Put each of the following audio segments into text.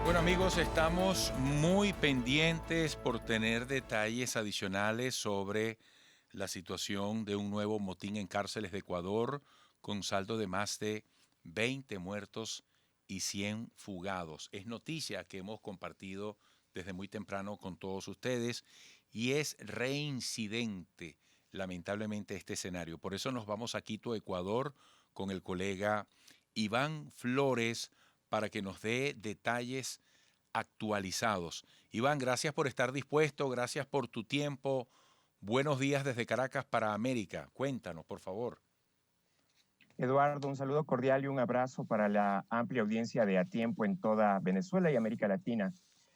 Bueno amigos, estamos muy pendientes por tener detalles adicionales sobre la situación de un nuevo motín en cárceles de Ecuador con saldo de más de 20 muertos y 100 fugados. Es noticia que hemos compartido desde muy temprano con todos ustedes y es reincidente lamentablemente este escenario. Por eso nos vamos a Quito, Ecuador, con el colega Iván Flores para que nos dé detalles actualizados. Iván, gracias por estar dispuesto, gracias por tu tiempo. Buenos días desde Caracas para América. Cuéntanos, por favor. Eduardo, un saludo cordial y un abrazo para la amplia audiencia de A Tiempo en toda Venezuela y América Latina.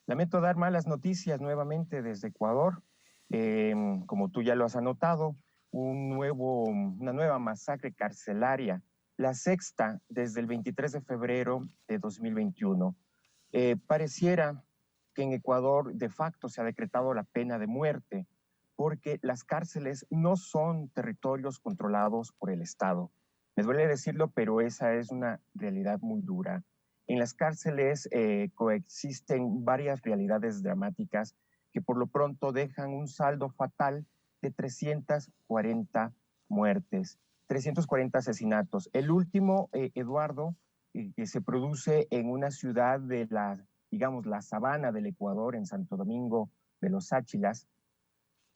Lamento dar malas noticias nuevamente desde Ecuador. Como tú ya lo has anotado, una nueva masacre carcelaria, la sexta desde el 23 de febrero de 2021. Pareciera que en Ecuador de facto se ha decretado la pena de muerte porque las cárceles no son territorios controlados por el Estado. Me duele decirlo, pero esa es una realidad muy dura. En las cárceles coexisten varias realidades dramáticas que por lo pronto dejan un saldo fatal de 340 muertes, 340 asesinatos. El último, Eduardo, que se produce en una ciudad de digamos, la sabana del Ecuador, en Santo Domingo de los Áchilas,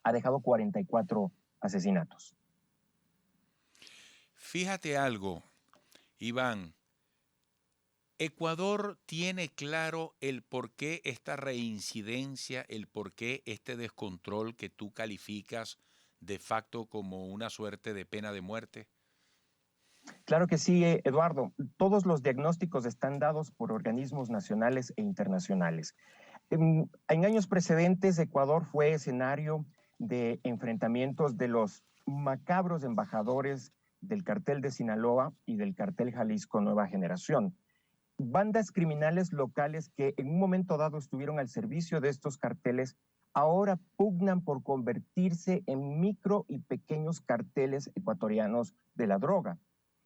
ha dejado 44 asesinatos. Fíjate algo, Iván. Ecuador tiene claro el por qué esta reincidencia, el por qué este descontrol que tú calificas de facto como una suerte de pena de muerte. Claro que sí, Eduardo. Todos los diagnósticos están dados por organismos nacionales e internacionales. En años precedentes, Ecuador fue escenario de enfrentamientos de los macabros embajadores del cartel de Sinaloa y del cartel Jalisco Nueva Generación. Bandas criminales locales que en un momento dado estuvieron al servicio de estos carteles, ahora pugnan por convertirse en micro y pequeños carteles ecuatorianos de la droga.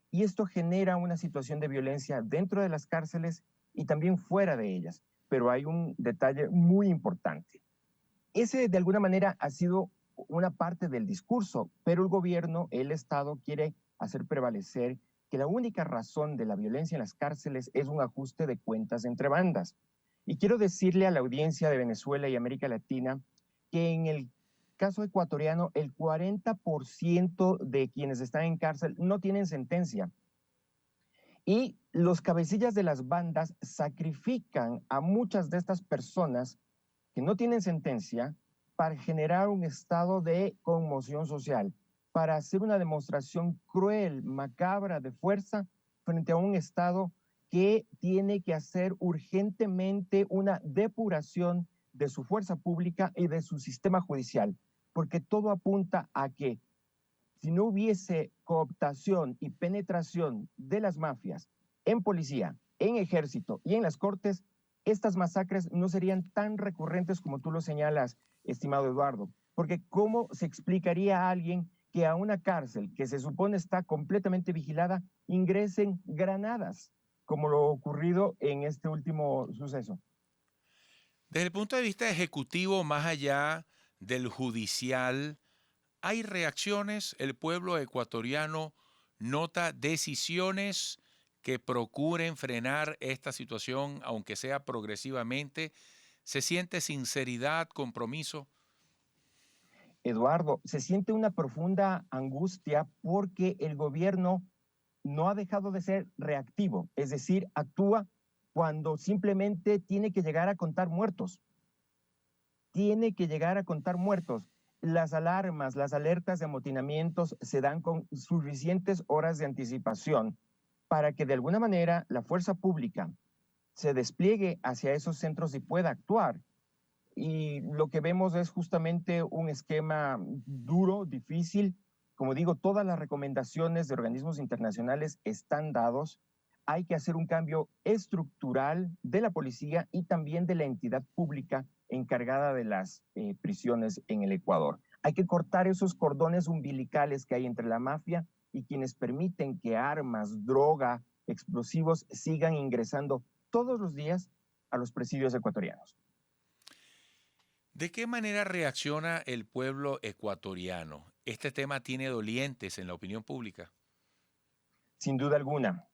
Y esto genera una situación de violencia dentro de las cárceles y también fuera de ellas. Pero hay un detalle muy importante. Ese de alguna manera ha sido una parte del discurso, pero el gobierno, el Estado, quiere hacer prevalecer que la única razón de la violencia en las cárceles es un ajuste de cuentas entre bandas. Y quiero decirle a la audiencia de Venezuela y América Latina que en el caso ecuatoriano, el 40% de quienes están en cárcel no tienen sentencia. Y los cabecillas de las bandas sacrifican a muchas de estas personas que no tienen sentencia para generar un estado de conmoción social, para hacer una demostración cruel, macabra de fuerza frente a un Estado que tiene que hacer urgentemente una depuración de su fuerza pública y de su sistema judicial, porque todo apunta a que si no hubiese cooptación y penetración de las mafias en policía, en ejército y en las cortes, estas masacres no serían tan recurrentes como tú lo señalas, estimado Eduardo. Porque ¿cómo se explicaría a alguien que a una cárcel que se supone está completamente vigilada ingresen granadas, como lo ocurrido en este último suceso? Desde el punto de vista ejecutivo, más allá del judicial, hay reacciones, el pueblo ecuatoriano nota decisiones que procuren frenar esta situación, aunque sea progresivamente. ¿Se siente sinceridad, compromiso? Eduardo, se siente una profunda angustia porque el gobierno no ha dejado de ser reactivo, es decir, actúa cuando simplemente tiene que llegar a contar muertos. Tiene que llegar a contar muertos. Las alarmas, las alertas de amotinamientos se dan con suficientes horas de anticipación para que de alguna manera la fuerza pública se despliegue hacia esos centros y pueda actuar. Y lo que vemos es justamente un esquema duro, difícil. Como digo, todas las recomendaciones de organismos internacionales están dados. Hay que hacer un cambio estructural de la policía y también de la entidad pública encargada de las prisiones en el Ecuador. Hay que cortar esos cordones umbilicales que hay entre la mafia y quienes permiten que armas, droga, explosivos sigan ingresando todos los días a los presidios ecuatorianos. ¿De qué manera reacciona el pueblo ecuatoriano? ¿Este tema tiene dolientes en la opinión pública? Sin duda alguna,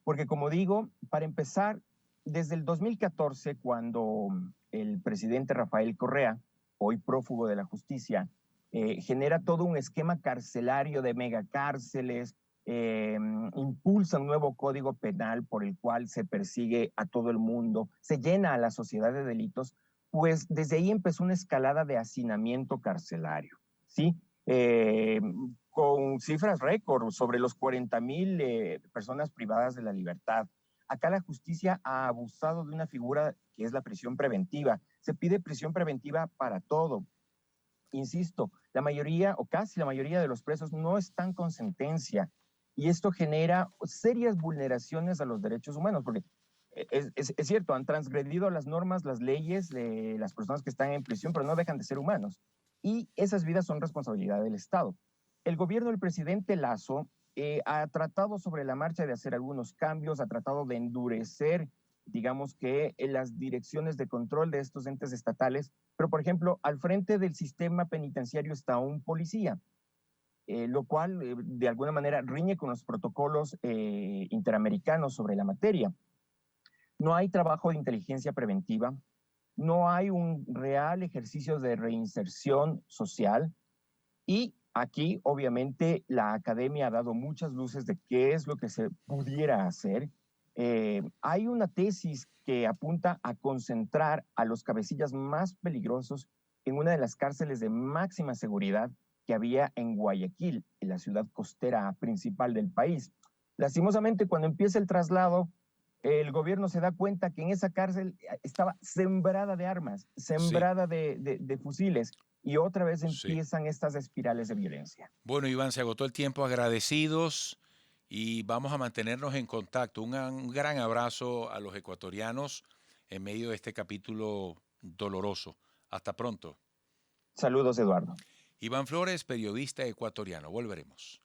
porque como digo, para empezar, desde el 2014, cuando el presidente Rafael Correa, hoy prófugo de la justicia, genera todo un esquema carcelario de megacárceles, impulsa un nuevo código penal por el cual se persigue a todo el mundo, se llena a la sociedad de delitos, pues desde ahí empezó una escalada de hacinamiento carcelario, ¿sí? Con cifras récord sobre los 40,000 personas privadas de la libertad. Acá la justicia ha abusado de una figura que es la prisión preventiva. Se pide prisión preventiva para todo. Insisto, la mayoría o casi la mayoría de los presos no están con sentencia y esto genera serias vulneraciones a los derechos humanos, porque es cierto, han transgredido las normas, las leyes de las personas que están en prisión, pero no dejan de ser humanos. Y esas vidas son responsabilidad del Estado. El gobierno del presidente Lazo ha tratado sobre la marcha de hacer algunos cambios, ha tratado de endurecer, digamos que las direcciones de control de estos entes estatales, pero por ejemplo, al frente del sistema penitenciario está un policía, lo cual de alguna manera riñe con los protocolos interamericanos sobre la materia. No hay trabajo de inteligencia preventiva, no hay un real ejercicio de reinserción social y aquí obviamente la academia ha dado muchas luces de qué es lo que se pudiera hacer. Hay una tesis que apunta a concentrar a los cabecillas más peligrosos en una de las cárceles de máxima seguridad que había en Guayaquil, en la ciudad costera principal del país. Lastimosamente, cuando empieza el traslado, el gobierno se da cuenta que en esa cárcel estaba sembrada de armas, Sí, sembrada de fusiles, y otra vez sí. empiezan estas espirales de violencia. Bueno, Iván, se agotó el tiempo. Agradecidos y vamos a mantenernos en contacto. Un gran abrazo a los ecuatorianos en medio de este capítulo doloroso. Hasta pronto. Saludos, Eduardo. Iván Flores, periodista ecuatoriano. Volveremos.